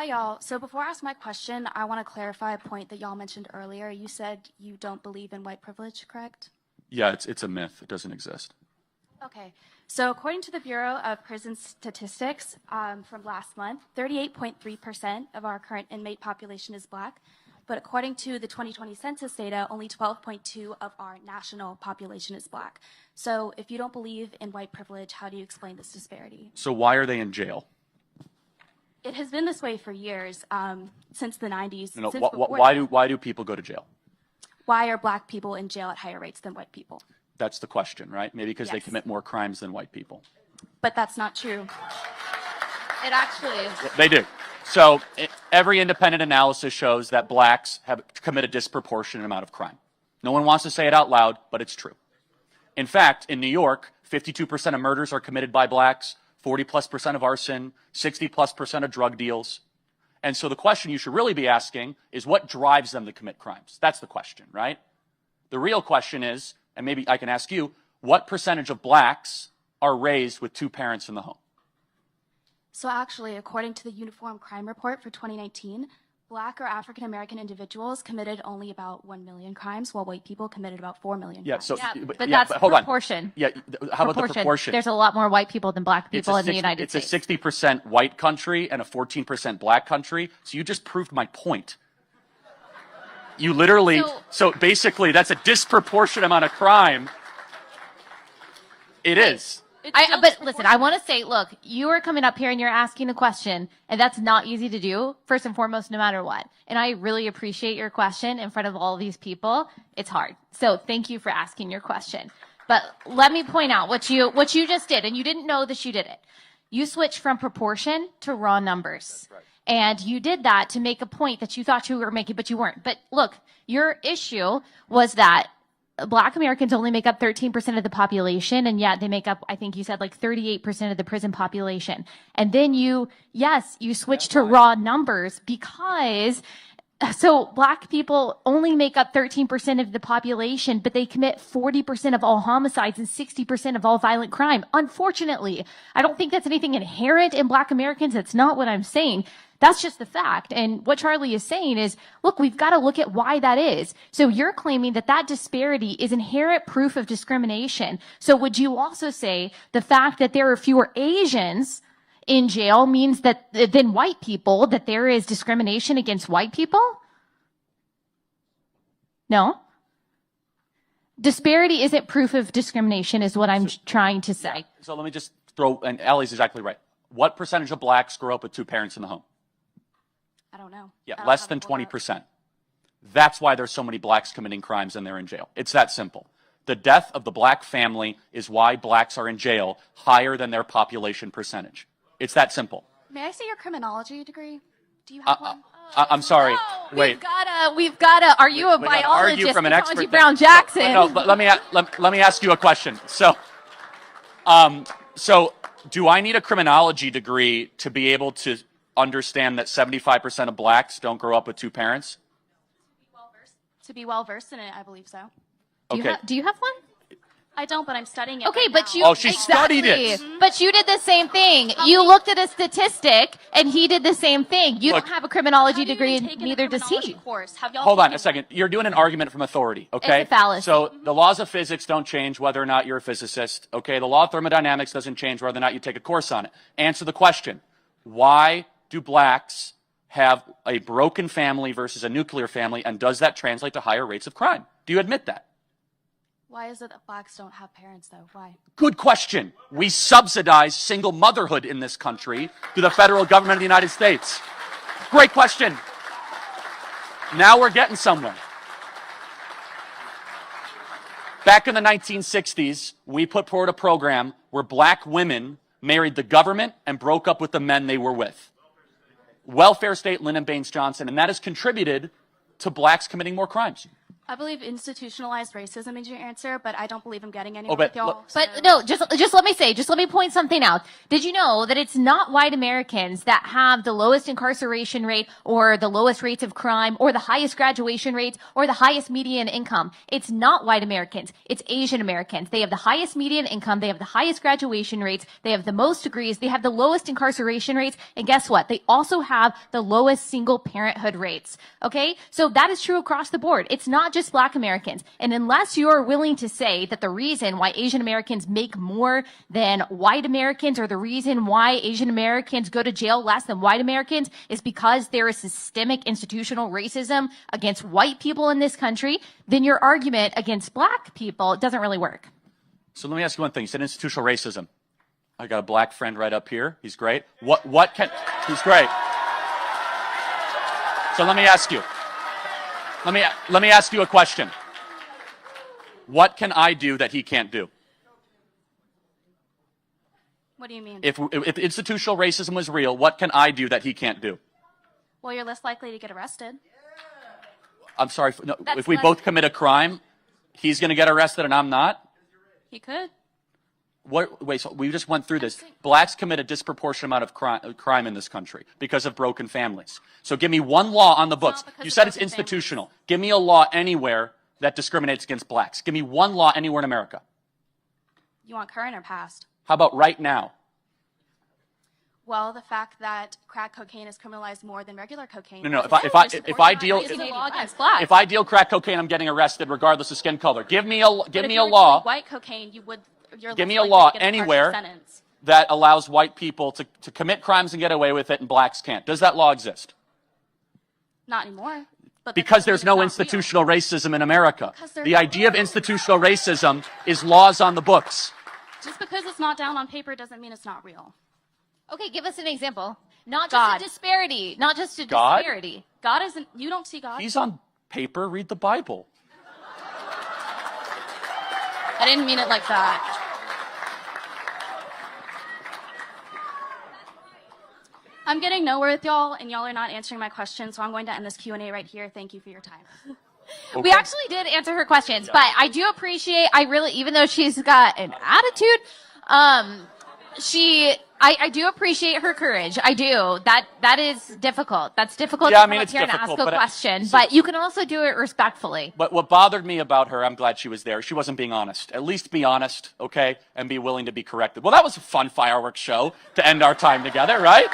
Hi, y'all. So before I ask my question, I want to clarify a point that y'all mentioned earlier. You said you don't believe in white privilege, correct? Yeah, it's a myth. It doesn't exist. Okay. So according to the Bureau of Prison Statistics from last month, 38.3% of our current inmate population is Black. But according to the 2020 census data, only 12.2% of our national population is Black. So if you don't believe in white privilege, how do you explain this disparity? So why are they in jail? It has been this way for years, since the 90s. No, since why do people go to jail? Why are Black people in jail at higher rates than white people? That's the question, right? Maybe because they Yes. commit more crimes than white people. But that's not true. It actually is. They do. So every independent analysis shows that Blacks have commit a disproportionate amount of crime. No one wants to say it out loud, but it's true. In fact, in New York, 52% of murders are committed by Blacks, 40+% of arson, 60+% of drug deals. And so the question you should really be asking is what drives them to commit crimes? That's the question, right? The real question is, and maybe I can ask you, what percentage of Blacks are raised with two parents in the home? So actually, according to the Uniform Crime Report for 2019, Black or African American individuals committed only about 1 million crimes, while white people committed about 4 million crimes. That's hold proportion. on. How about the proportion? There's a lot more white people than Black people in the United States. It's a 60% white country and a 14% Black country. So you just proved my point. You literally, so basically that's a disproportionate amount of crime. It is. But listen, I want to say, look, you are coming up here and you're asking a question, and that's not easy to do, first and foremost, no matter what. And I really appreciate your question in front of all these people. It's hard. So thank you for asking your question. But let me point out what you just did, and you didn't know that you did it. You switched from proportion to raw numbers. That's right. And you did that to make a point that you thought you were making, but you weren't. But look, your issue was that Black Americans only make up 13% of the population, and yet they make up, I think you said, like 38% of the prison population. And then you switched to raw numbers because, so Black people only make up 13% of the population, but they commit 40% of all homicides and 60% of all violent crime. Unfortunately, I don't think that's anything inherent in Black Americans. That's not what I'm saying. That's just the fact. And what Charlie is saying is, look, we've got to look at why that is. So you're claiming that that disparity is inherent proof of discrimination. So would you also say the fact that there are fewer Asians in jail means that than white people, that there is discrimination against white people? No? Disparity isn't proof of discrimination is what I'm trying to say. So let me just throw, and Allie's exactly right. What percentage of Blacks grow up with two parents in the home? I don't know. Yeah, less than 20%. That's why there's so many Blacks committing crimes and they're in jail. It's that simple. The death of the Black family is why Blacks are in jail higher than their population percentage. It's that simple. May I see your criminology degree? Do you have one? I'm sorry. Wait. We've gotta. Are you a biologist? From an expert. Brown Jackson. No, let me ask you a question. So do I need a criminology degree to be able to understand that 75% of Blacks don't grow up with two parents? To be well versed in it, I believe so. Okay. Do you have one? I don't, but I'm studying it. Okay, right but now. you. Oh, she studied it. But you did the same thing. You looked at a statistic, and he did the same thing. You don't have a criminology degree, and neither does he. Hold on a second. You're doing an argument from authority, okay? It's a fallacy. So the laws of physics don't change whether or not you're a physicist, okay? The law of thermodynamics doesn't change whether or not you take a course on it. Answer the question. Why do Blacks have a broken family versus a nuclear family, and does that translate to higher rates of crime? Do you admit that? Why is it that Blacks don't have parents, though? Why? Good question. We subsidize single motherhood in this country through the federal government of the United States. Great question. Now we're getting somewhere. Back in the 1960s, we put forward a program where Black women married the government and broke up with the men they were with. Welfare state, Lyndon Baines Johnson, and that has contributed to Blacks committing more crimes. I believe institutionalized racism is your answer, but I don't believe I'm getting anywhere but with y'all. look- But no, just let me point something out. Did you know that it's not white Americans that have the lowest incarceration rate or the lowest rates of crime or the highest graduation rates or the highest median income? It's not white Americans. It's Asian Americans. They have the highest median income. They have the highest graduation rates. They have the most degrees. They have the lowest incarceration rates. And guess what? They also have the lowest single parenthood rates. Okay? So that is true across the board. It's not just black Americans. And unless you're willing to say that the reason why Asian Americans make more than white Americans or the reason why Asian Americans go to jail less than white Americans is because there is systemic institutional racism against white people in this country, then your argument against black people doesn't really work. So let me ask you one thing. You said institutional racism. I got a black friend right up here. He's great. He's great. So let me ask you. Let me ask you a question. What can I do that he can't do? What do you mean? If institutional racism was real, what can I do that he can't do? Well, you're less likely to get arrested. I'm sorry. No, That's if we less- both commit a crime, he's going to get arrested and I'm not? He could. Wait, so we just went through this. Blacks commit a disproportionate amount of crime in this country because of broken families. So give me one law on the books. not because You of said it's broken institutional. Give me a law anywhere that discriminates against blacks. Give me one law anywhere in America. You want current or past? How about right now? Well, the fact that crack cocaine is criminalized more than regular cocaine. No. Which If I deal isn't a law against black. if I deal crack cocaine, I'm getting arrested regardless of skin color. Give me a But if you were law dealing white cocaine, you're Give me less a likely law to get a harsher anywhere sentence. that allows white people to commit crimes and get away with it and blacks can't. Does that law exist? Not anymore. But that Because doesn't there's mean no it's not real. institutional racism in America. Because there's The no- idea of institutional racism is laws on the books. Just because it's not down on paper doesn't mean it's not real. Okay, give us an example. Not just God. a disparity. Not just a God? disparity. God isn't. You don't see God. He's on paper. Read the Bible. I didn't mean it like that. I'm getting nowhere with y'all, and y'all are not answering my question, so I'm going to end this Q&A right here. Thank you for your time. Okay. We actually did answer her questions, but I do appreciate, even though she's got an attitude, I do appreciate her courage. I do. That is difficult. That's difficult Yeah, to I come mean, up it's here and ask difficult, a but question, but you can also do it respectfully. But what bothered me about her, I'm glad she was there. She wasn't being honest. At least be honest, okay? And be willing to be corrected. Well, that was a fun fireworks show to end our time together, right?